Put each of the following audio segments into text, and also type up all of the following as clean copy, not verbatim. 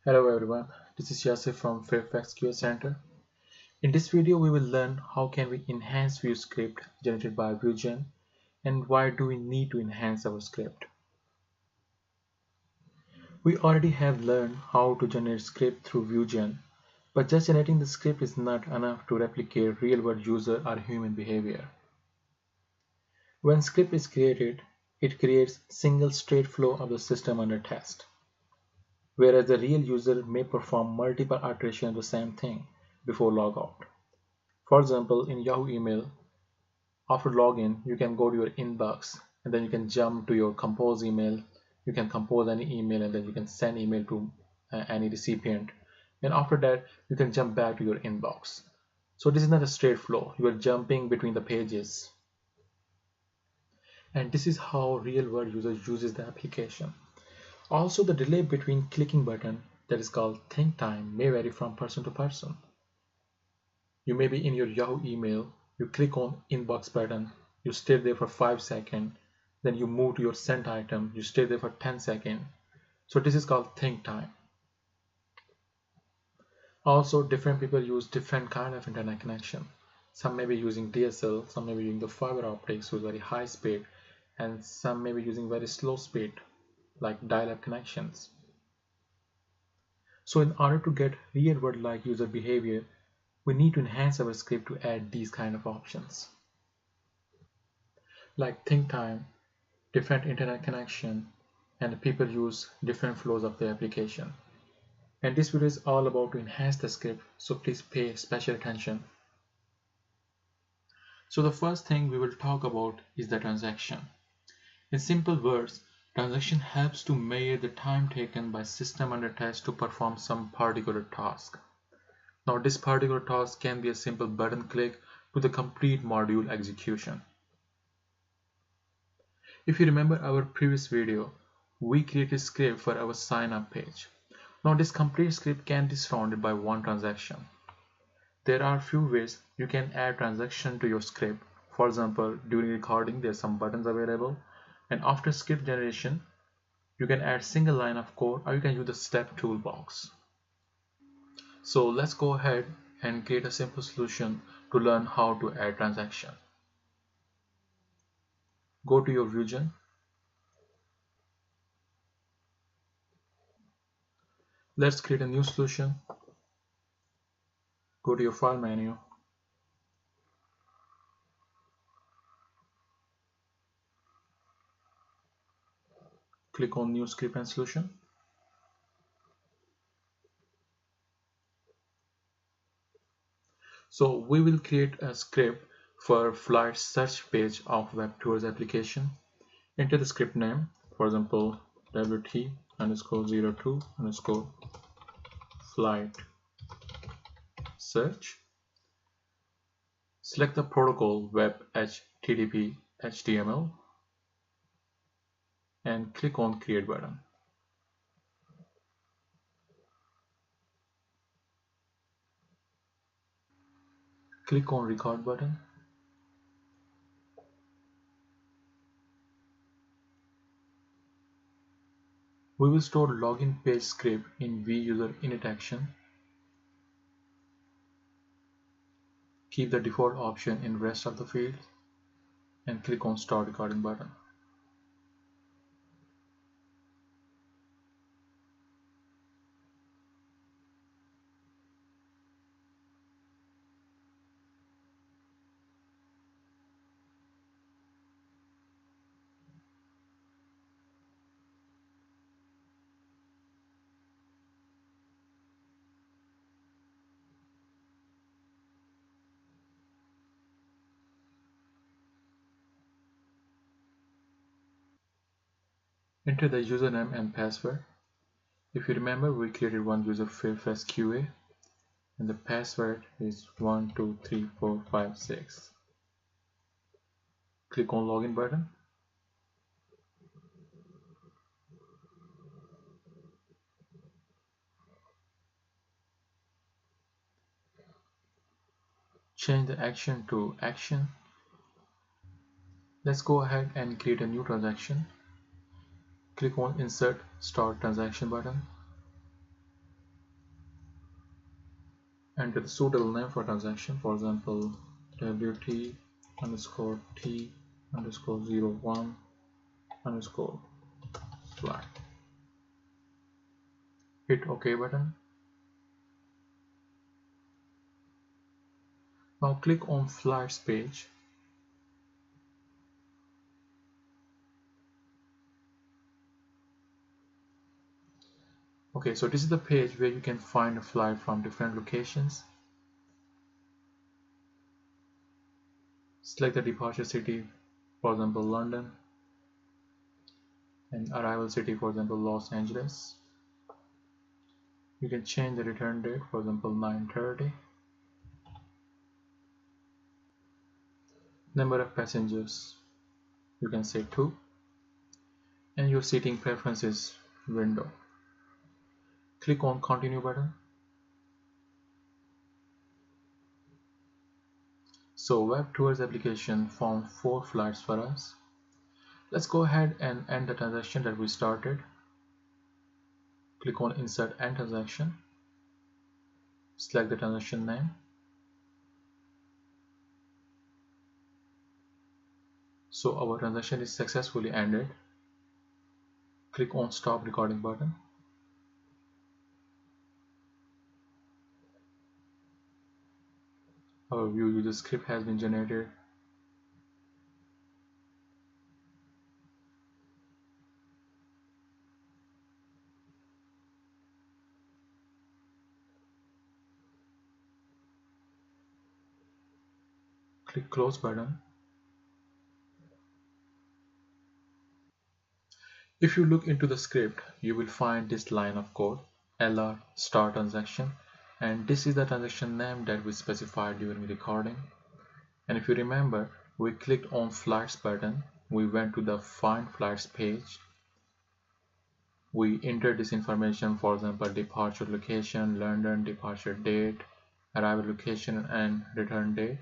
Hello everyone, this is Yasir from Fairfax QA Center. In this video we will learn how can we enhance VueScript generated by VueGen and why do we need to enhance our script. We already have learned how to generate script through VueGen, but just generating the script is not enough to replicate real-world user or human behavior. When script is created, it creates single straight flow of the system under test, whereas the real user may perform multiple iterations of the same thing before logout. For example, in Yahoo email, after login, you can go to your inbox and then you can jump to your compose email. You can compose any email and then you can send email to any recipient. And after that, you can jump back to your inbox. So this is not a straight flow. You are jumping between the pages. And this is how real world users uses the application. Also, the delay between clicking button, that is called think time, may vary from person to person. You may be in your Yahoo email, you click on inbox button, you stay there for 5 seconds, then you move to your sent item, you stay there for 10 seconds. So this is called think time. Also, different people use different kind of internet connection. Some may be using DSL, some may be using the fiber optics with very high speed, and some may be using very slow speed, like dial-up connections. So in order to get real-world like user behavior, we need to enhance our script to add these kind of options. Like think time, different internet connection, and people use different flows of the application. And this video is all about to enhance the script, so please pay special attention. So the first thing we will talk about is the transaction. In simple words, transaction helps to measure the time taken by system under test to perform some particular task. Now this particular task can be a simple button click to the complete module execution. If you remember our previous video, we created a script for our sign up page. Now this complete script can be surrounded by one transaction. There are few ways you can add transaction to your script. For example, during recording there are some buttons available, and after script generation you can add single line of code or you can use the step toolbox. So let's go ahead and create a simple solution to learn how to add transaction. Go to your VueGen. Let's create a new solution. Go to your file menu. Click on new script and solution. So we will create a script for flight search page of web tours application. Enter the script name, for example, wt_02_ flight search. Select the protocol web HTTP HTML and click on create button. Click on record button. We will store login page script in vuser init action. Keep the default option in rest of the fields and click on start recording button. Enter the username and password. If you remember, we created one user Fairfax QA and the password is 123456. Click on login button. Change the action to action. Let's go ahead and create a new transaction. Click on insert start transaction button. Enter the suitable name for transaction, for example wt underscore t underscore 01 underscore flag. Hit OK button. Now click on flights page. Okay, so this is the page where you can find a flight from different locations. Select the departure city, for example London, and arrival city, for example Los Angeles. You can change the return date, for example 9:30. Number of passengers, you can say 2, and your seating preferences window. Click on continue button. So Web Tours application found 4 flights for us. Let's go ahead and end the transaction that we started. Click on insert end transaction. Select the transaction name. So our transaction is successfully ended. Click on stop recording button. Our view user script has been generated. Click close button. If you look into the script, you will find this line of code, LR start transaction, and this is the transaction name that we specified during recording. And if you remember, we clicked on flights button, we went to the find flights page, we entered this information, for example departure location, London, departure date, arrival location, and return date.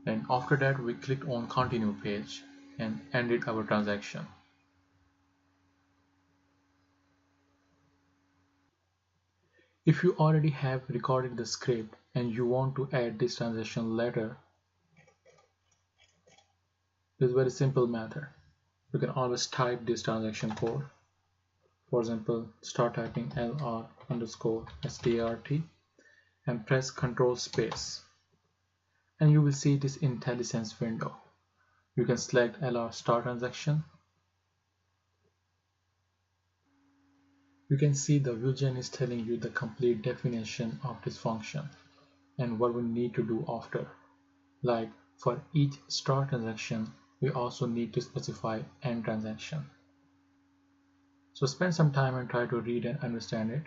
And after that we clicked on continue page and ended our transaction. If you already have recorded the script and you want to add this transaction later, there's a very simple method. You can always type this transaction code. For example, start typing lr underscore strt and press Ctrl space, and you will see this IntelliSense window. You can select LR start transaction. You can see the VueGen is telling you the complete definition of this function and what we need to do after. Like for each start transaction, we also need to specify end transaction. So spend some time and try to read and understand it.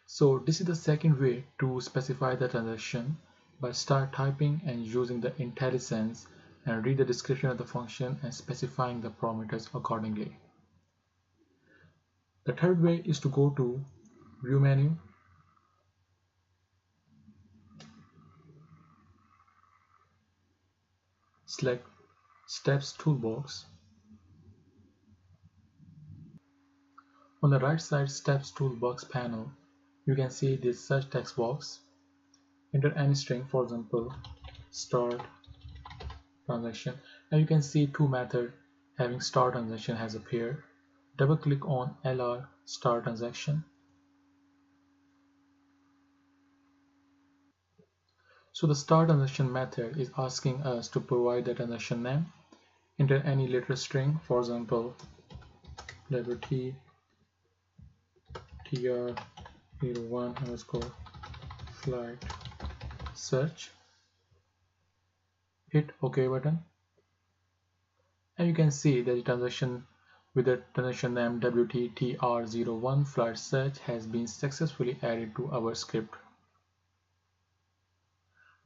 So this is the second way to specify the transaction, by start typing and using the IntelliSense and read the description of the function and specifying the parameters accordingly. The third way is to go to View menu, select Steps Toolbox. On the right side Steps Toolbox panel, you can see this search text box. Enter any string, for example start transaction, and you can see 2 methods having start transaction has appeared. Double click on LR start transaction. So the start transaction method is asking us to provide the transaction name. Enter any letter string, for example liberty tr01 underscore flight search. Hit OK button, and you can see that the transaction with the transaction name WTTR01 flight search has been successfully added to our script.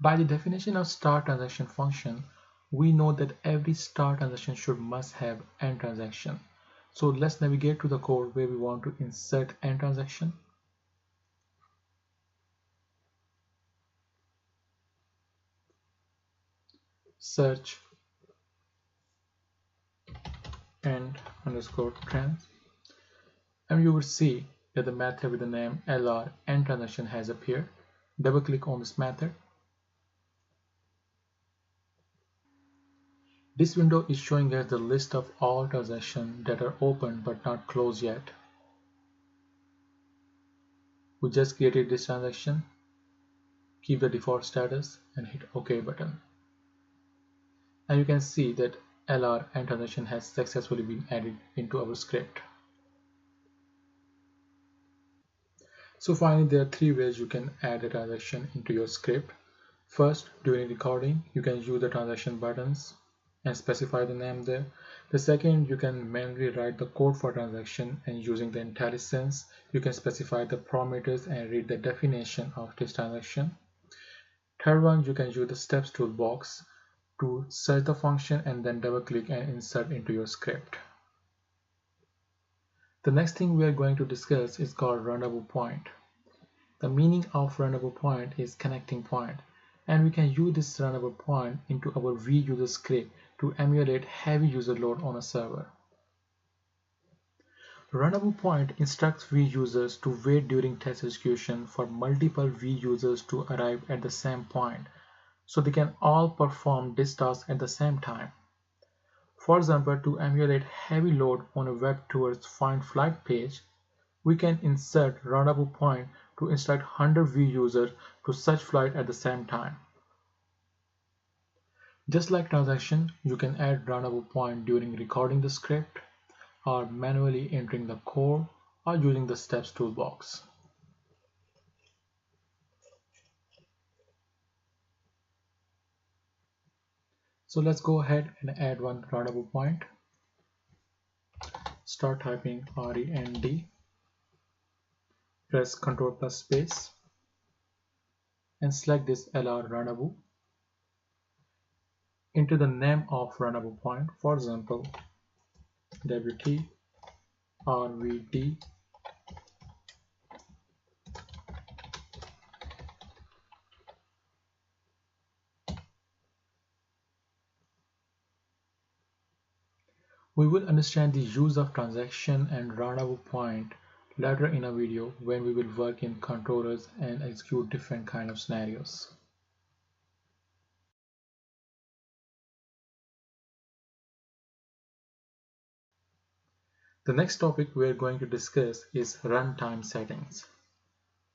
By the definition of start transaction function, we know that every start transaction must have end transaction. So let's navigate to the code where we want to insert end transaction. Search end underscore trends, and you will see that the method with the name LR end transaction has appeared. Double click on this method. This window is showing us the list of all transactions that are open but not closed yet. We just created this transaction. Keep the default status and hit OK button. And you can see that LR end transaction has successfully been added into our script. So finally, there are three ways you can add a transaction into your script. First, during recording, you can use the transaction buttons and specify the name there. The second, you can manually write the code for transaction, and using the IntelliSense, you can specify the parameters and read the definition of this transaction. Third one, you can use the steps toolbox to search the function and then double click and insert into your script. The next thing we are going to discuss is called runnable point. The meaning of runnable point is connecting point, and we can use this runnable point into our VUScript to emulate heavy user load on a server. Runnable point instructs VUsers to wait during test execution for multiple VUsers to arrive at the same point, so they can all perform this task at the same time. For example, to emulate heavy load on a web tour's find flight page, we can insert runnable point to instruct 100 VUsers to search flight at the same time. Just like transaction, you can add runnable point during recording the script, or manually entering the code, or using the steps toolbox. So let's go ahead and add one runnable point. Start typing REND, press Ctrl plus space, and select this LR runnable. Enter the name of runnable point, for example, WT RVD. We will understand the use of transaction and runnable point later in a video when we will work in controllers and execute different kind of scenarios. The next topic we are going to discuss is runtime settings.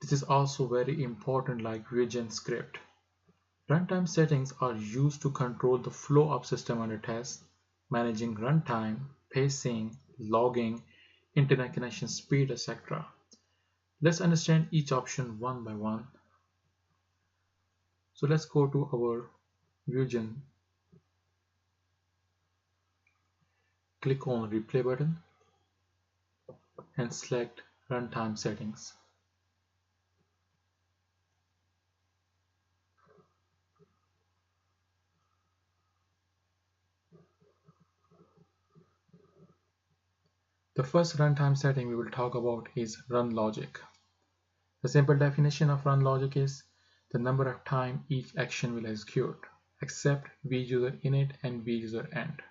This is also very important like Vusion script. Runtime settings are used to control the flow of system under test, managing runtime, pacing, logging, internet connection speed, etc. Let's understand each option one by one. So let's go to our Vusion, click on replay button and select runtime settings. The first runtime setting we will talk about is run logic. The simple definition of run logic is the number of time each action will execute, except vuser init and vuser end.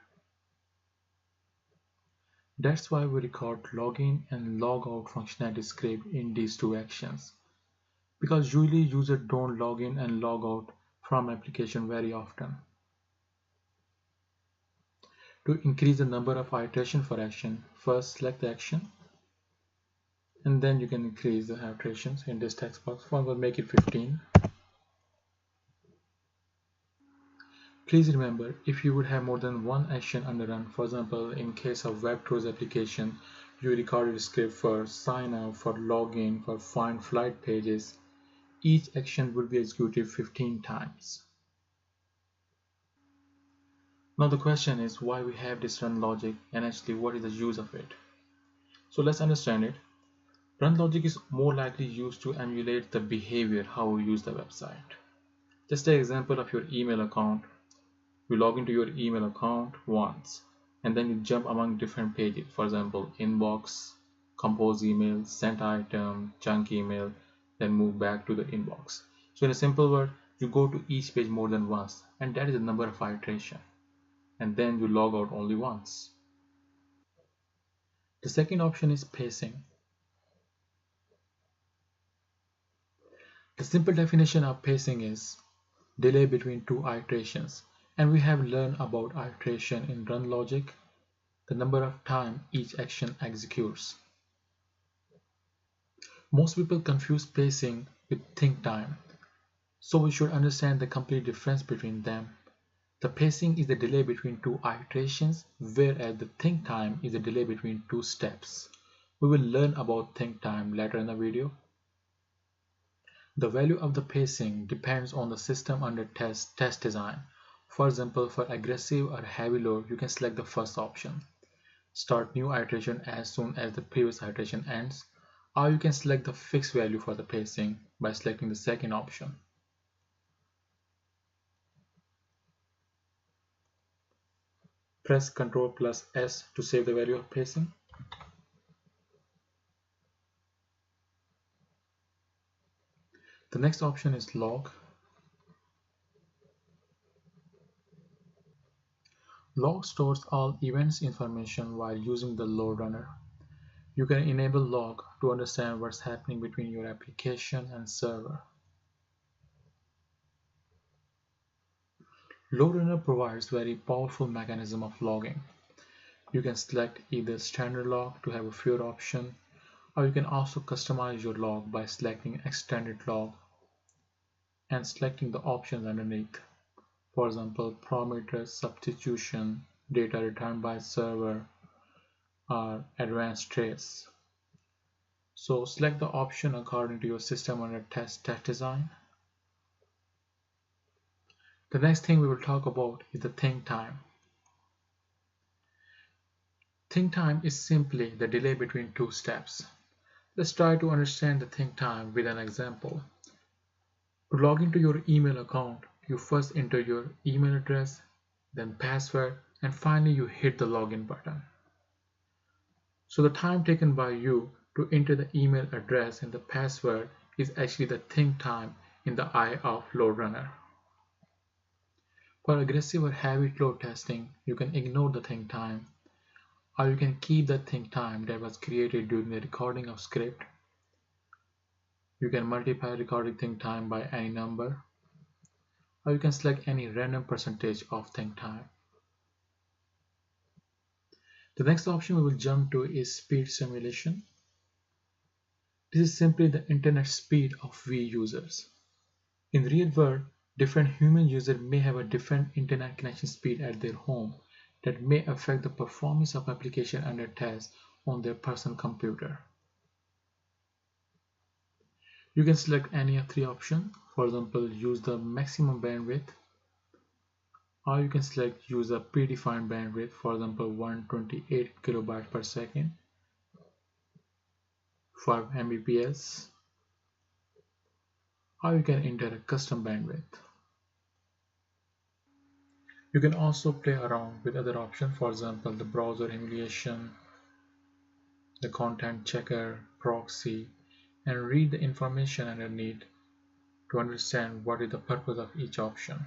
That's why we record login and logout functionality script in these two actions, because usually users don't log in and log out from application very often. To increase the number of iterations for action, first select the action, and then you can increase the iterations in this text box. For example, make it 15. Please remember, if you would have more than one action under run, for example, in case of web tours application, you recorded a script for sign up, for login, for find flight pages, each action will be executed 15 times. Now the question is why we have this run logic and actually what is the use of it. So let's understand it. Run logic is more likely used to emulate the behavior how we use the website. Just take example of your email account. You log into your email account once and then you jump among different pages, for example inbox, compose email, sent item, junk email, then move back to the inbox. So in a simple word, you go to each page more than once, and that is the number of iteration, and then you log out only once. The second option is pacing. The simple definition of pacing is delay between two iterations, and we have learned about iteration in run logic, the number of time each action executes. Most people confuse pacing with think time, so we should understand the complete difference between them. The pacing is the delay between two iterations, whereas the think time is the delay between two steps. We will learn about think time later in the video. The value of the pacing depends on the system under test design. For example, for aggressive or heavy load, you can select the first option. Start new iteration as soon as the previous iteration ends, or you can select the fixed value for the pacing by selecting the second option. Press Ctrl+S to save the value of pacing. The next option is log. Log stores all events information while using the LoadRunner. You can enable log to understand what's happening between your application and server. LoadRunner provides very powerful mechanism of logging. You can select either standard log to have a fewer option, or you can also customize your log by selecting extended log and selecting the options underneath. For example, parameter substitution, data returned by server, or advanced trace. So select the option according to your system under test design. The next thing we will talk about is the think time. Think time is simply the delay between two steps. Let's try to understand the think time with an example. To log into your email account, you first enter your email address, then password, and finally you hit the login button. So the time taken by you to enter the email address and the password is actually the think time in the eye of LoadRunner. For aggressive or heavy load testing, you can ignore the think time, or you can keep the think time that was created during the recording of script. You can multiply recording think time by any number, or you can select any random percentage of think time. The next option we will jump to is speed simulation. This is simply the internet speed of we users. In the real world, different human users may have a different internet connection speed at their home that may affect the performance of application under test on their personal computer. You can select any of three options. For example, use the maximum bandwidth, or you can select use a predefined bandwidth, for example 128 kilobytes per second, 5 Mbps, or you can enter a custom bandwidth. You can also play around with other options, for example the browser emulation, the content checker, proxy, and read the information underneath to understand what is the purpose of each option.